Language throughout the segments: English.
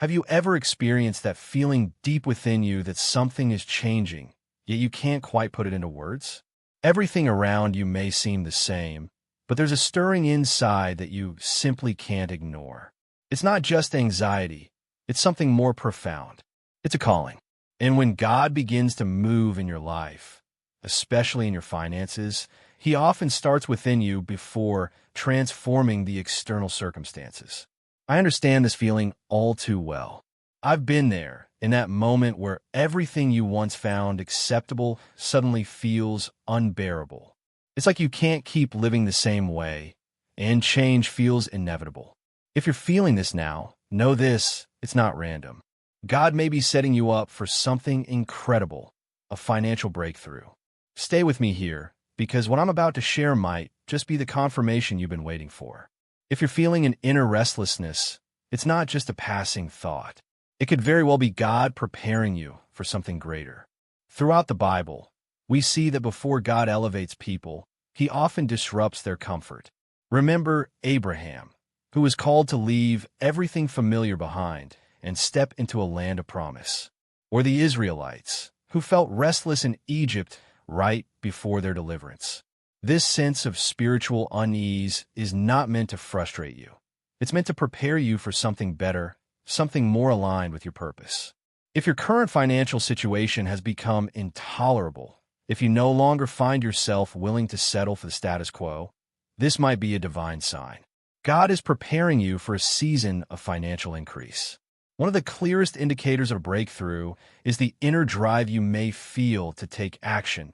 Have you ever experienced that feeling deep within you that something is changing, yet you can't quite put it into words? Everything around you may seem the same, but there's a stirring inside that you simply can't ignore. It's not just anxiety, it's something more profound. It's a calling. And when God begins to move in your life, especially in your finances, He often starts within you before transforming the external circumstances. I understand this feeling all too well. I've been there, in that moment where everything you once found acceptable suddenly feels unbearable. It's like you can't keep living the same way, and change feels inevitable. If you're feeling this now, know this, it's not random. God may be setting you up for something incredible, a financial breakthrough. Stay with me here, because what I'm about to share might just be the confirmation you've been waiting for. If you're feeling an inner restlessness, it's not just a passing thought. It could very well be God preparing you for something greater. Throughout the Bible, we see that before God elevates people, He often disrupts their comfort. Remember Abraham, who was called to leave everything familiar behind and step into a land of promise. Or the Israelites, who felt restless in Egypt right before their deliverance. This sense of spiritual unease is not meant to frustrate you. It's meant to prepare you for something better, something more aligned with your purpose. If your current financial situation has become intolerable, if you no longer find yourself willing to settle for the status quo, this might be a divine sign. God is preparing you for a season of financial increase. One of the clearest indicators of breakthrough is the inner drive you may feel to take action,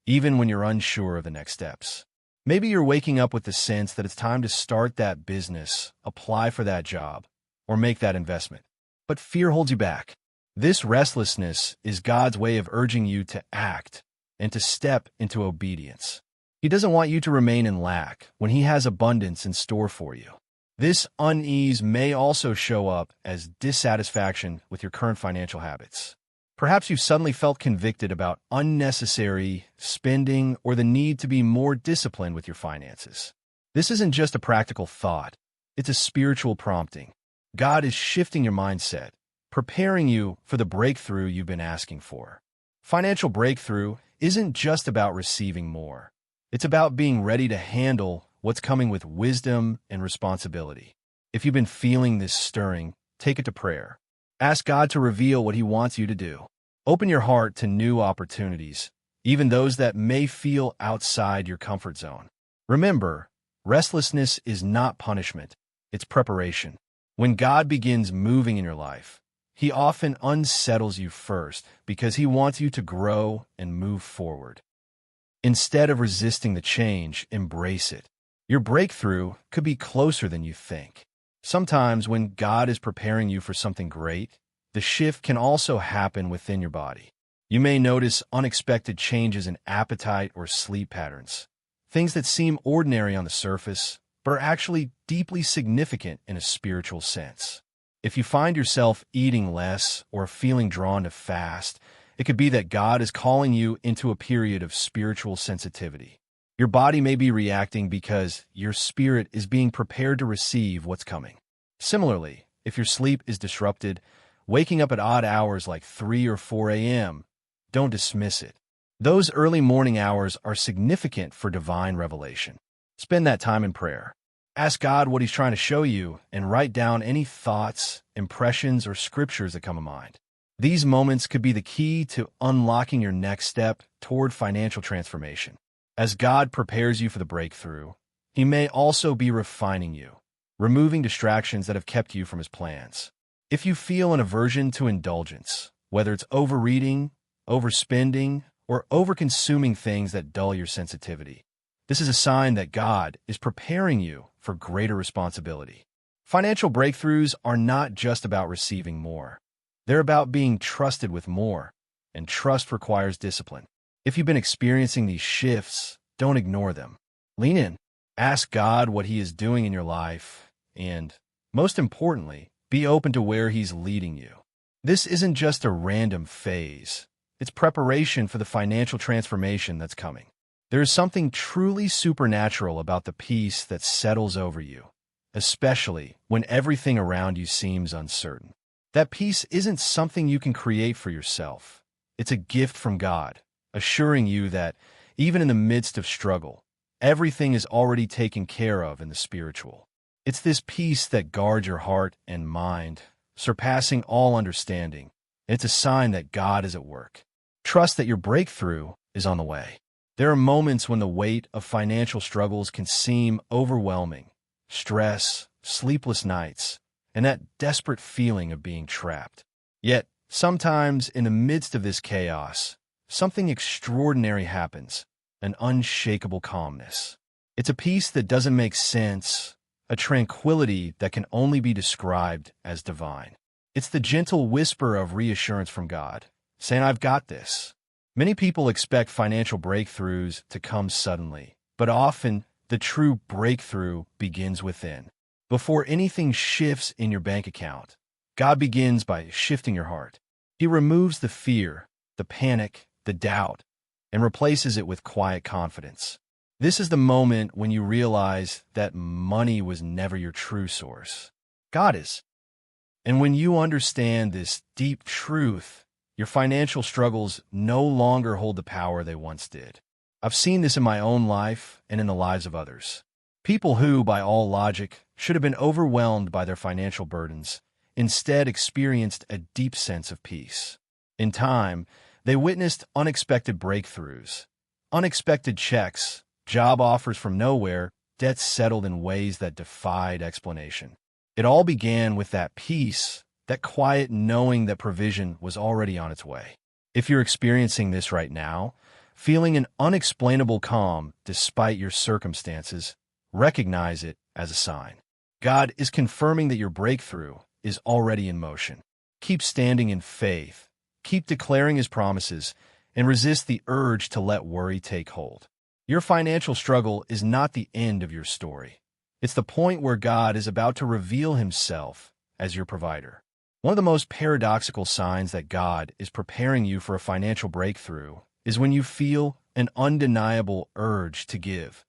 even when you're unsure of the next steps. Maybe you're waking up with the sense that it's time to start that business, apply for that job, or make that investment. But fear holds you back. This restlessness is God's way of urging you to act and to step into obedience. He doesn't want you to remain in lack when He has abundance in store for you. This unease may also show up as dissatisfaction with your current financial habits. Perhaps you've suddenly felt convicted about unnecessary spending or the need to be more disciplined with your finances. This isn't just a practical thought, it's a spiritual prompting. God is shifting your mindset, preparing you for the breakthrough you've been asking for. Financial breakthrough isn't just about receiving more. It's about being ready to handle what's coming with wisdom and responsibility. If you've been feeling this stirring, take it to prayer. Ask God to reveal what He wants you to do. Open your heart to new opportunities, even those that may feel outside your comfort zone. Remember, restlessness is not punishment, it's preparation. When God begins moving in your life, He often unsettles you first because He wants you to grow and move forward. Instead of resisting the change, embrace it. Your breakthrough could be closer than you think. Sometimes when God is preparing you for something great, the shift can also happen within your body. You may notice unexpected changes in appetite or sleep patterns, things that seem ordinary on the surface, but are actually deeply significant in a spiritual sense. If you find yourself eating less or feeling drawn to fast, it could be that God is calling you into a period of spiritual sensitivity. Your body may be reacting because your spirit is being prepared to receive what's coming. Similarly, if your sleep is disrupted, waking up at odd hours like 3 or 4 a.m., don't dismiss it. Those early morning hours are significant for divine revelation. Spend that time in prayer. Ask God what He's trying to show you and write down any thoughts, impressions, or scriptures that come to mind. These moments could be the key to unlocking your next step toward financial transformation. As God prepares you for the breakthrough, He may also be refining you, removing distractions that have kept you from His plans. If you feel an aversion to indulgence, whether it's overreading, overspending, or overconsuming things that dull your sensitivity, this is a sign that God is preparing you for greater responsibility. Financial breakthroughs are not just about receiving more. They're about being trusted with more, and trust requires discipline. If you've been experiencing these shifts, don't ignore them. Lean in. Ask God what He is doing in your life, and, most importantly, be open to where He's leading you. This isn't just a random phase. It's preparation for the financial transformation that's coming. There is something truly supernatural about the peace that settles over you, especially when everything around you seems uncertain. That peace isn't something you can create for yourself. It's a gift from God, assuring you that, even in the midst of struggle, everything is already taken care of in the spiritual. It's this peace that guards your heart and mind, surpassing all understanding. It's a sign that God is at work. Trust that your breakthrough is on the way. There are moments when the weight of financial struggles can seem overwhelming. Stress, sleepless nights, and that desperate feeling of being trapped. Yet, sometimes in the midst of this chaos, something extraordinary happens, an unshakable calmness. It's a peace that doesn't make sense, a tranquility that can only be described as divine. It's the gentle whisper of reassurance from God, saying, "I've got this." Many people expect financial breakthroughs to come suddenly, but often the true breakthrough begins within. Before anything shifts in your bank account, God begins by shifting your heart. He removes the fear, the panic, the doubt, and replaces it with quiet confidence. This is the moment when you realize that money was never your true source. God is. And when you understand this deep truth, your financial struggles no longer hold the power they once did. I've seen this in my own life and in the lives of others. People who, by all logic, should have been overwhelmed by their financial burdens, instead experienced a deep sense of peace. In time, they witnessed unexpected breakthroughs, unexpected checks, job offers from nowhere, debts settled in ways that defied explanation. It all began with that peace, that quiet knowing that provision was already on its way. If you're experiencing this right now, feeling an unexplainable calm despite your circumstances, recognize it as a sign. God is confirming that your breakthrough is already in motion. Keep standing in faith, keep declaring His promises, and resist the urge to let worry take hold. Your financial struggle is not the end of your story. It's the point where God is about to reveal Himself as your provider. One of the most paradoxical signs that God is preparing you for a financial breakthrough is when you feel an undeniable urge to give,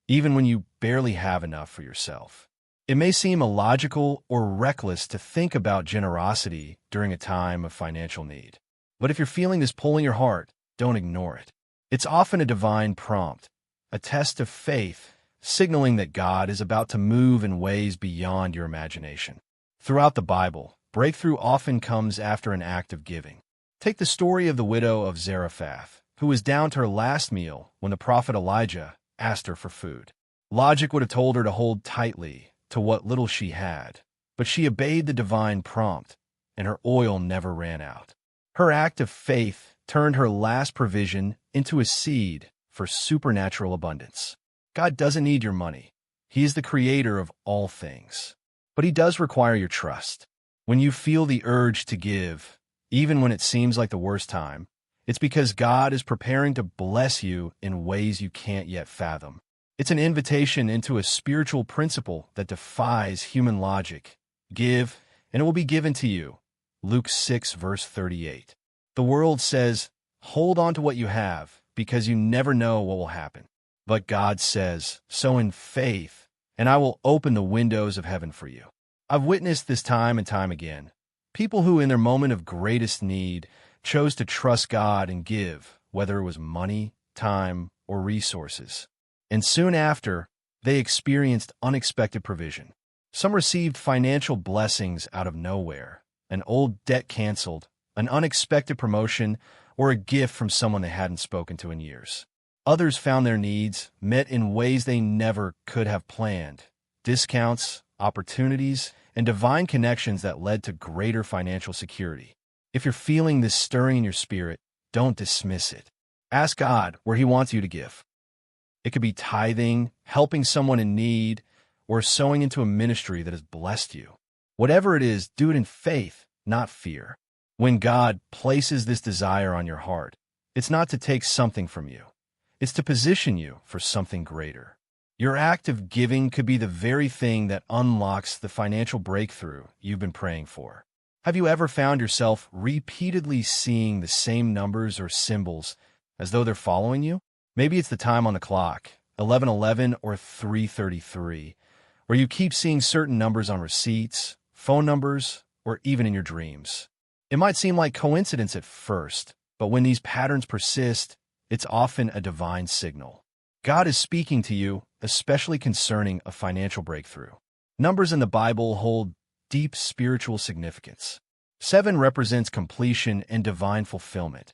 even when you barely have enough for yourself. It may seem illogical or reckless to think about generosity during a time of financial need. But if you're feeling this pull in your heart, don't ignore it. It's often a divine prompt, a test of faith, signaling that God is about to move in ways beyond your imagination. Throughout the Bible, breakthrough often comes after an act of giving. Take the story of the widow of Zarephath, who was down to her last meal when the prophet Elijah asked her for food. Logic would have told her to hold tightly to what little she had, but she obeyed the divine prompt, and her oil never ran out. Her act of faith turned her last provision into a seed for supernatural abundance. God doesn't need your money. He is the creator of all things. But He does require your trust. When you feel the urge to give, even when it seems like the worst time, it's because God is preparing to bless you in ways you can't yet fathom. It's an invitation into a spiritual principle that defies human logic. Give, and it will be given to you. Luke 6, verse 38. The world says, hold on to what you have, because you never know what will happen. But God says, sow in faith, and I will open the windows of heaven for you. I've witnessed this time and time again. People who, in their moment of greatest need, chose to trust God and give, whether it was money, time, or resources. And soon after, they experienced unexpected provision. Some received financial blessings out of nowhere, an old debt canceled, an unexpected promotion, or a gift from someone they hadn't spoken to in years. Others found their needs met in ways they never could have planned. Discounts, opportunities, and divine connections that led to greater financial security. If you're feeling this stirring in your spirit, don't dismiss it. Ask God where He wants you to give. It could be tithing, helping someone in need, or sowing into a ministry that has blessed you. Whatever it is, do it in faith, not fear. When God places this desire on your heart, it's not to take something from you. It's to position you for something greater. Your act of giving could be the very thing that unlocks the financial breakthrough you've been praying for. Have you ever found yourself repeatedly seeing the same numbers or symbols as though they're following you? Maybe it's the time on the clock, 11:11 or 3:33, where you keep seeing certain numbers on receipts, phone numbers, or even in your dreams. It might seem like coincidence at first, but when these patterns persist, it's often a divine signal. God is speaking to you, especially concerning a financial breakthrough. Numbers in the Bible hold deep spiritual significance. 7 represents completion and divine fulfillment.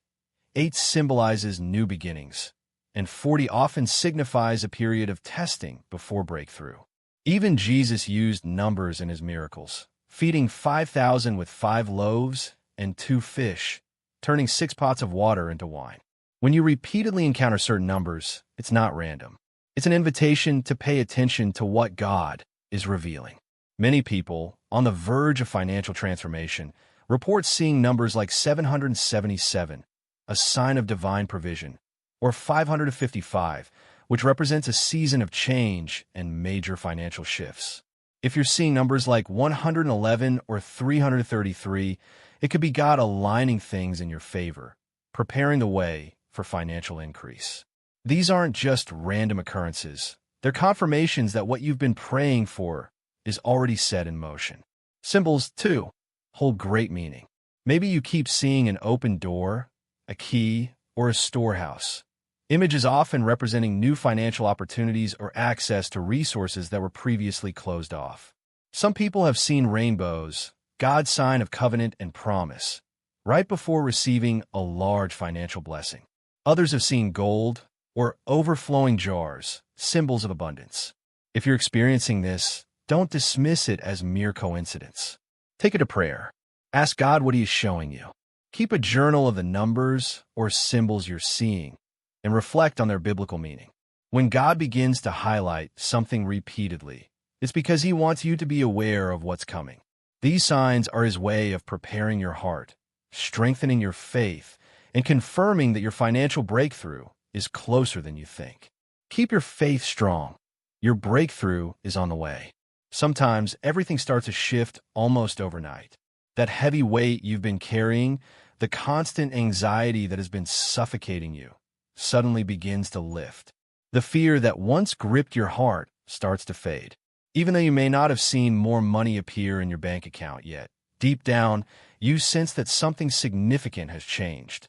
8 symbolizes new beginnings, and 40 often signifies a period of testing before breakthrough. Even Jesus used numbers in his miracles, feeding 5,000 with 5 loaves and 2 fish, turning 6 pots of water into wine. When you repeatedly encounter certain numbers, it's not random. It's an invitation to pay attention to what God is revealing. Many people, on the verge of financial transformation, report seeing numbers like 777, a sign of divine provision, or 555, which represents a season of change and major financial shifts. If you're seeing numbers like 111 or 333, it could be God aligning things in your favor, preparing the way for financial increase. These aren't just random occurrences. They're confirmations that what you've been praying for is already set in motion. Symbols, too, hold great meaning. Maybe you keep seeing an open door, a key, or a storehouse. Images often representing new financial opportunities or access to resources that were previously closed off. Some people have seen rainbows, God's sign of covenant and promise, right before receiving a large financial blessing. Others have seen gold or overflowing jars, symbols of abundance. If you're experiencing this, don't dismiss it as mere coincidence. Take it to prayer. Ask God what He is showing you. Keep a journal of the numbers or symbols you're seeing and reflect on their biblical meaning. When God begins to highlight something repeatedly, it's because He wants you to be aware of what's coming. These signs are His way of preparing your heart, strengthening your faith, and confirming that your financial breakthrough is closer than you think. Keep your faith strong. Your breakthrough is on the way. Sometimes everything starts to shift almost overnight. That heavy weight you've been carrying, the constant anxiety that has been suffocating you, suddenly begins to lift. The fear that once gripped your heart starts to fade. Even though you may not have seen more money appear in your bank account yet, deep down, you sense that something significant has changed.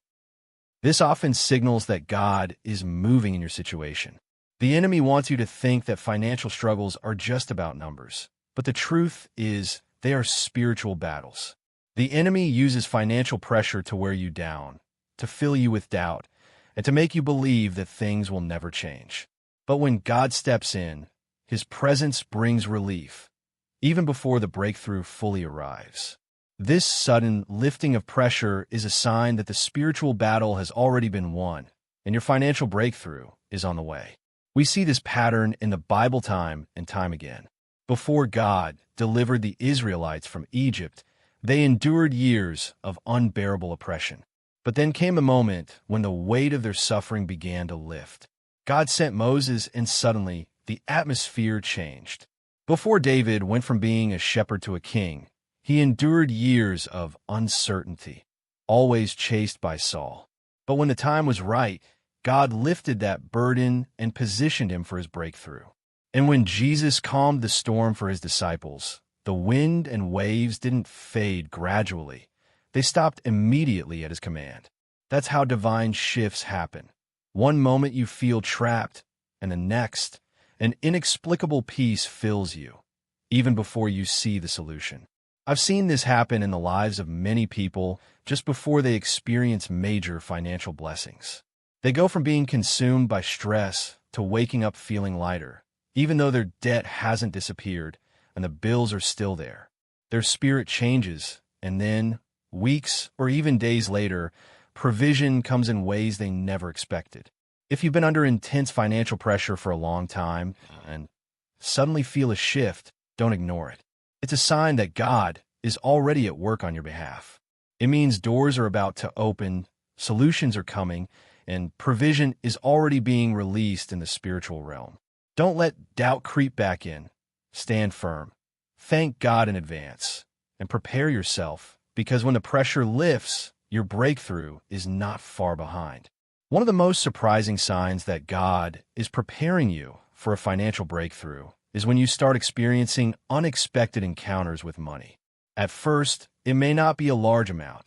This often signals that God is moving in your situation. The enemy wants you to think that financial struggles are just about numbers, but the truth is they are spiritual battles. The enemy uses financial pressure to wear you down, to fill you with doubt, and to make you believe that things will never change. But when God steps in, His presence brings relief, even before the breakthrough fully arrives. This sudden lifting of pressure is a sign that the spiritual battle has already been won, and your financial breakthrough is on the way. We see this pattern in the Bible time and time again. Before God delivered the Israelites from Egypt, they endured years of unbearable oppression. But then came a moment when the weight of their suffering began to lift. God sent Moses, and suddenly the atmosphere changed. Before David went from being a shepherd to a king, he endured years of uncertainty, always chased by Saul. But when the time was right, God lifted that burden and positioned him for his breakthrough. And when Jesus calmed the storm for his disciples, the wind and waves didn't fade gradually. They stopped immediately at his command. That's how divine shifts happen. One moment you feel trapped, and the next, an inexplicable peace fills you, even before you see the solution. I've seen this happen in the lives of many people just before they experience major financial blessings. They go from being consumed by stress to waking up feeling lighter, even though their debt hasn't disappeared and the bills are still there. Their spirit changes, and then, weeks or even days later, provision comes in ways they never expected. If you've been under intense financial pressure for a long time and suddenly feel a shift, don't ignore it. It's a sign that God is already at work on your behalf. It means doors are about to open, solutions are coming, and provision is already being released in the spiritual realm. Don't let doubt creep back in. Stand firm. Thank God in advance, and prepare yourself, because when the pressure lifts, your breakthrough is not far behind. One of the most surprising signs that God is preparing you for a financial breakthrough is when you start experiencing unexpected encounters with money. At first, it may not be a large amount.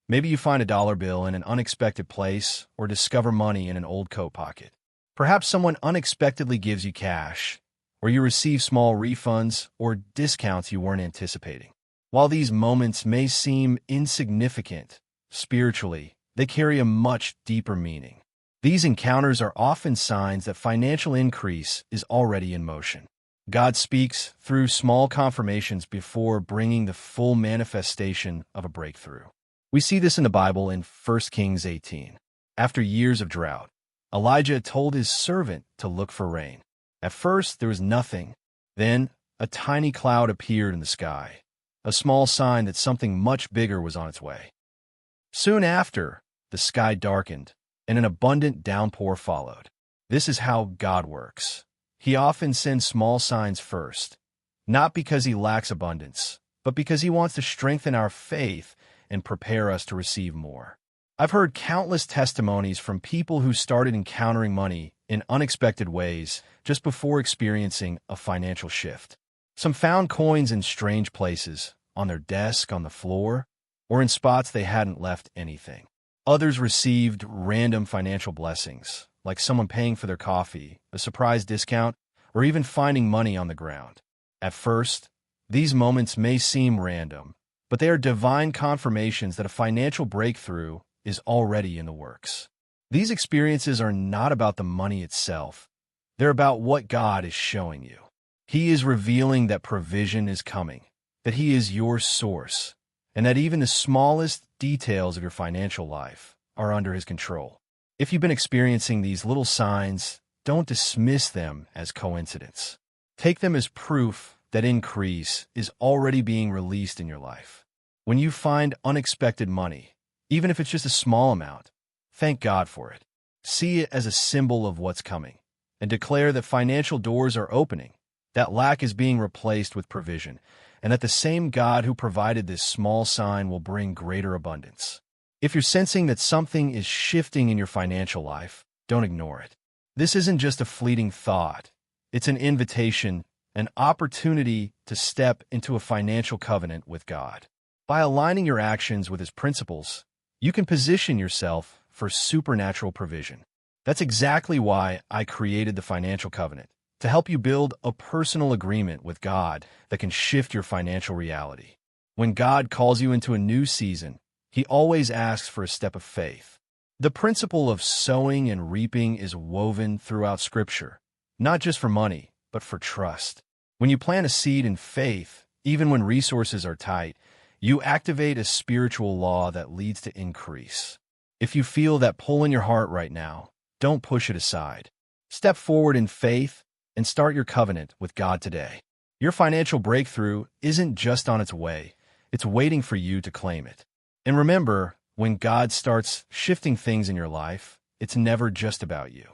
Maybe you find a dollar bill in an unexpected place or discover money in an old coat pocket. Perhaps someone unexpectedly gives you cash, or you receive small refunds or discounts you weren't anticipating. While these moments may seem insignificant, spiritually, they carry a much deeper meaning. These encounters are often signs that financial increase is already in motion. God speaks through small confirmations before bringing the full manifestation of a breakthrough. We see this in the Bible in 1 Kings 18. After years of drought, Elijah told his servant to look for rain. At first, there was nothing. Then, a tiny cloud appeared in the sky, a small sign that something much bigger was on its way. Soon after, the sky darkened, and an abundant downpour followed. This is how God works. He often sends small signs first, not because he lacks abundance, but because he wants to strengthen our faith and prepare us to receive more. I've heard countless testimonies from people who started encountering money in unexpected ways just before experiencing a financial shift. Some found coins in strange places, on their desk, on the floor, or in spots they hadn't left anything. Others received random financial blessings, like someone paying for their coffee, a surprise discount, or even finding money on the ground. At first, these moments may seem random, but they are divine confirmations that a financial breakthrough is already in the works. These experiences are not about the money itself. They're about what God is showing you. He is revealing that provision is coming, that He is your source, and that even the smallest details of your financial life are under His control. If you've been experiencing these little signs, don't dismiss them as coincidence. Take them as proof that increase is already being released in your life. When you find unexpected money, even if it's just a small amount, thank God for it. See it as a symbol of what's coming, and declare that financial doors are opening, that lack is being replaced with provision, and that the same God who provided this small sign will bring greater abundance. If you're sensing that something is shifting in your financial life, don't ignore it. This isn't just a fleeting thought. It's an invitation, an opportunity to step into a financial covenant with God. By aligning your actions with His principles, you can position yourself for supernatural provision. That's exactly why I created the Financial Covenant, to help you build a personal agreement with God that can shift your financial reality. When God calls you into a new season, He always asks for a step of faith. The principle of sowing and reaping is woven throughout Scripture, not just for money, but for trust. When you plant a seed in faith, even when resources are tight, you activate a spiritual law that leads to increase. If you feel that pull in your heart right now, don't push it aside. Step forward in faith and start your covenant with God today. Your financial breakthrough isn't just on its way, it's waiting for you to claim it. And remember, when God starts shifting things in your life, it's never just about you.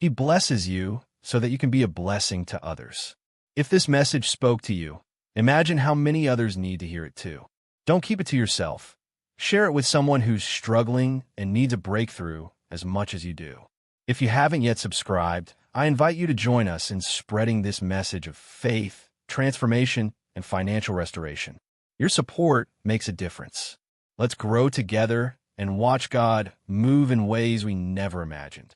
He blesses you so that you can be a blessing to others. If this message spoke to you, imagine how many others need to hear it too. Don't keep it to yourself. Share it with someone who's struggling and needs a breakthrough as much as you do. If you haven't yet subscribed, I invite you to join us in spreading this message of faith, transformation, and financial restoration. Your support makes a difference. Let's grow together and watch God move in ways we never imagined.